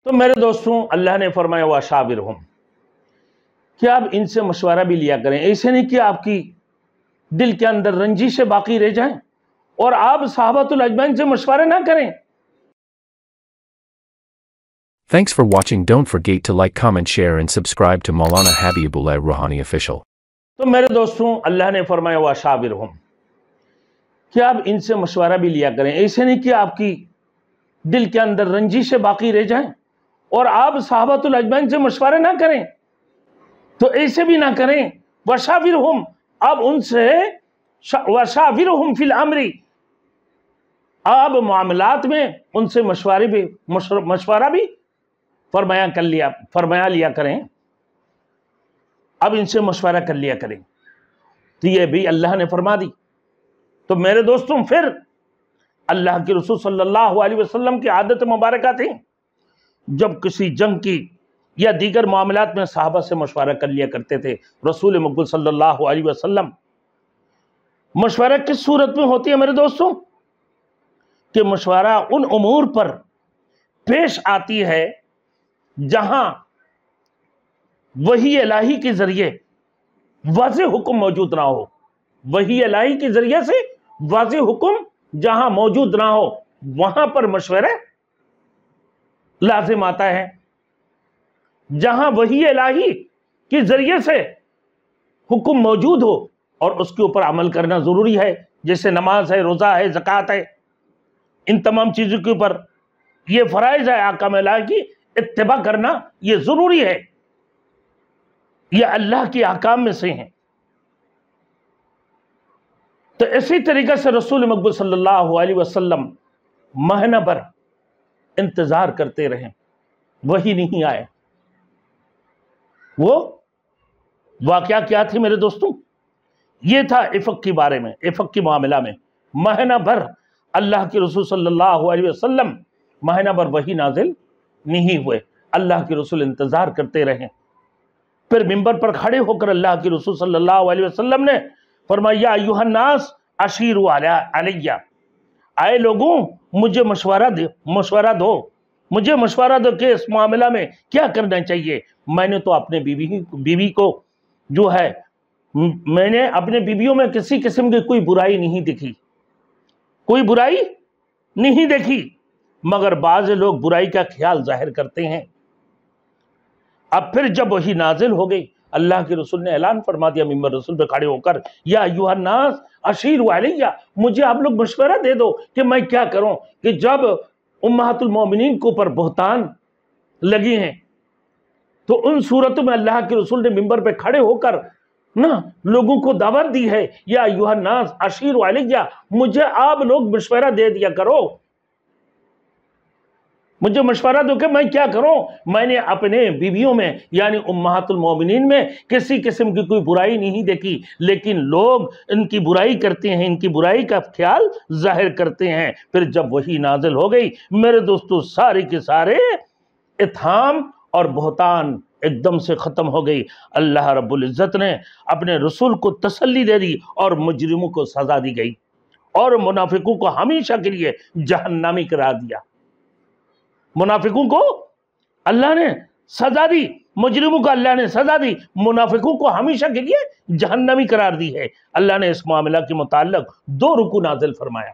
تو मेरे दोस्तों, अल्लाह ने फरमाया वाशाविरहुम, कि आप इनसे मशवरा भी लिया करें। ऐसे नहीं कि आपकी दिल के अंदर रंजिशें बाकी रह जाएं और आप सहाबातुल अजमैन से मशवरा ना करें। Thanks for watching. Don't forget to like, comment, share and subscribe to Maulana Habibullah Rouhani Official. तो मेरे दोस्तों, अल्लाह ने फरमाया वाशाविरहुम, कि आप इनसे मशवरा भी लिया करें। ऐसे नहीं कि आपकी दिल के अंदर रंजिशें बाकी रह जाएं और आप सहाबातुल अजमैन से मशवरा ना करें। तो ऐसे भी ना करें। वशाविरहुम, आप उनसे वशाविरहुम फिल अमरी, आप मामलात में उनसे मशवरा भी फरमाया लिया करें। अब इनसे मशवरा कर लिया करें। तो ये भी अल्लाह ने फरमा दी। तो मेरे दोस्तों, फिर अल्लाह के रसूल सल्लल्लाहु अलैहि वसल्लम की आदत मुबारक थी, जब किसी जंग की या दीगर मामलात में साहबा से मशवरा कर लिया करते थे। रसूल मकबूल सल्लल्लाहु अलैहि वसल्लम, मशवरा किस सूरत में होती है मेरे दोस्तों, कि मशवरा उन उमूर पर पेश आती है जहां वही इलाही के जरिए वाज़ेह हुक्म मौजूद ना हो। वही इलाही के जरिए से वाज़ेह हुक्म जहां मौजूद ना हो, वहां पर मशवरा लाजिम आता है। जहां वही इलाही के जरिए से हुक्म मौजूद हो और उसके ऊपर अमल करना जरूरी है, जैसे नमाज है, रोजा है, ज़कात है, इन तमाम चीजों के ऊपर ये फराइज है, आकाम इलाही की इत्तिबा करना ये जरूरी है। ये अल्लाह के आकाम में से हैं। तो इसी तरीके से रसूल मकबूल सल्लल्लाहु अलैहि वसल्लम महीना भर इंतजार करते रहे, वही नहीं आए। वो वाकया क्या थी मेरे दोस्तों, ये था इफक के बारे में, इफक के मामला में महीना भर अल्लाह के रसूल सल्लल्लाहु अलैहि वसल्लम महीना भर वही नाजिल नहीं हुए। अल्लाह के रसूल इंतजार करते रहे। फिर मिंबर पर खड़े होकर अल्लाह के रसूल सल्लल्लाहु अलैहि वसल्लम ने फरमाया, अय्युहन नास अशीरु अलैया, आए लोगों मुझे मशवरा दो, मुझे मशवरा दो कि इस मामला में क्या करना चाहिए। मैंने तो अपने बीवी को जो है, मैंने अपने बीवियों में किसी किस्म की कोई बुराई नहीं देखी, कोई बुराई नहीं देखी, मगर बाज़ लोग बुराई का ख्याल जाहिर करते हैं। अब फिर जब वही नाजिल हो गई, अल्लाह के रसूल ने ऐलान फरमा दिया मिंबर रसूल पे खड़े होकर, या अय्युहन नास अशीरु अलैया, मुझे आप लोग मशवरा दे दो कि मैं क्या करूं, कि जब उम्महातुल मोमिनीन के ऊपर बहतान लगी हैं, तो उन सूरतों में अल्लाह के रसूल ने मिंबर पे खड़े होकर ना लोगों को दावत दी है, या अय्युहन नास अशीरु अलैया, मुझे आप लोग मशवरा दे दिया करो, मुझे मशवरा दो कि मैं क्या करूं। मैंने अपने बीवियों में यानी उम्महातुल मोमिनीन में किसी किस्म की कोई बुराई नहीं देखी, लेकिन लोग इनकी बुराई करते हैं, इनकी बुराई का ख्याल जाहिर करते हैं। फिर जब वही नाजिल हो गई मेरे दोस्तों, सारे के सारे इत्हाम और बहतान एकदम से खत्म हो गई। अल्लाह रब्बुल इज्जत ने अपने रसूल को तसल्ली दे दी और मुजरिमों को सजा दी गई और मुनाफिकों को हमेशा के लिए जहन्नमी करार दिया। मुनाफिकों को अल्लाह ने सजा दी, मुजरिमों को अल्लाह ने सजा दी, मुनाफिकों को हमेशा के लिए जहन्नमी करार दी है। अल्लाह ने इस मामला के मुताल्लिक 2 रुकू नाजिल फरमाया।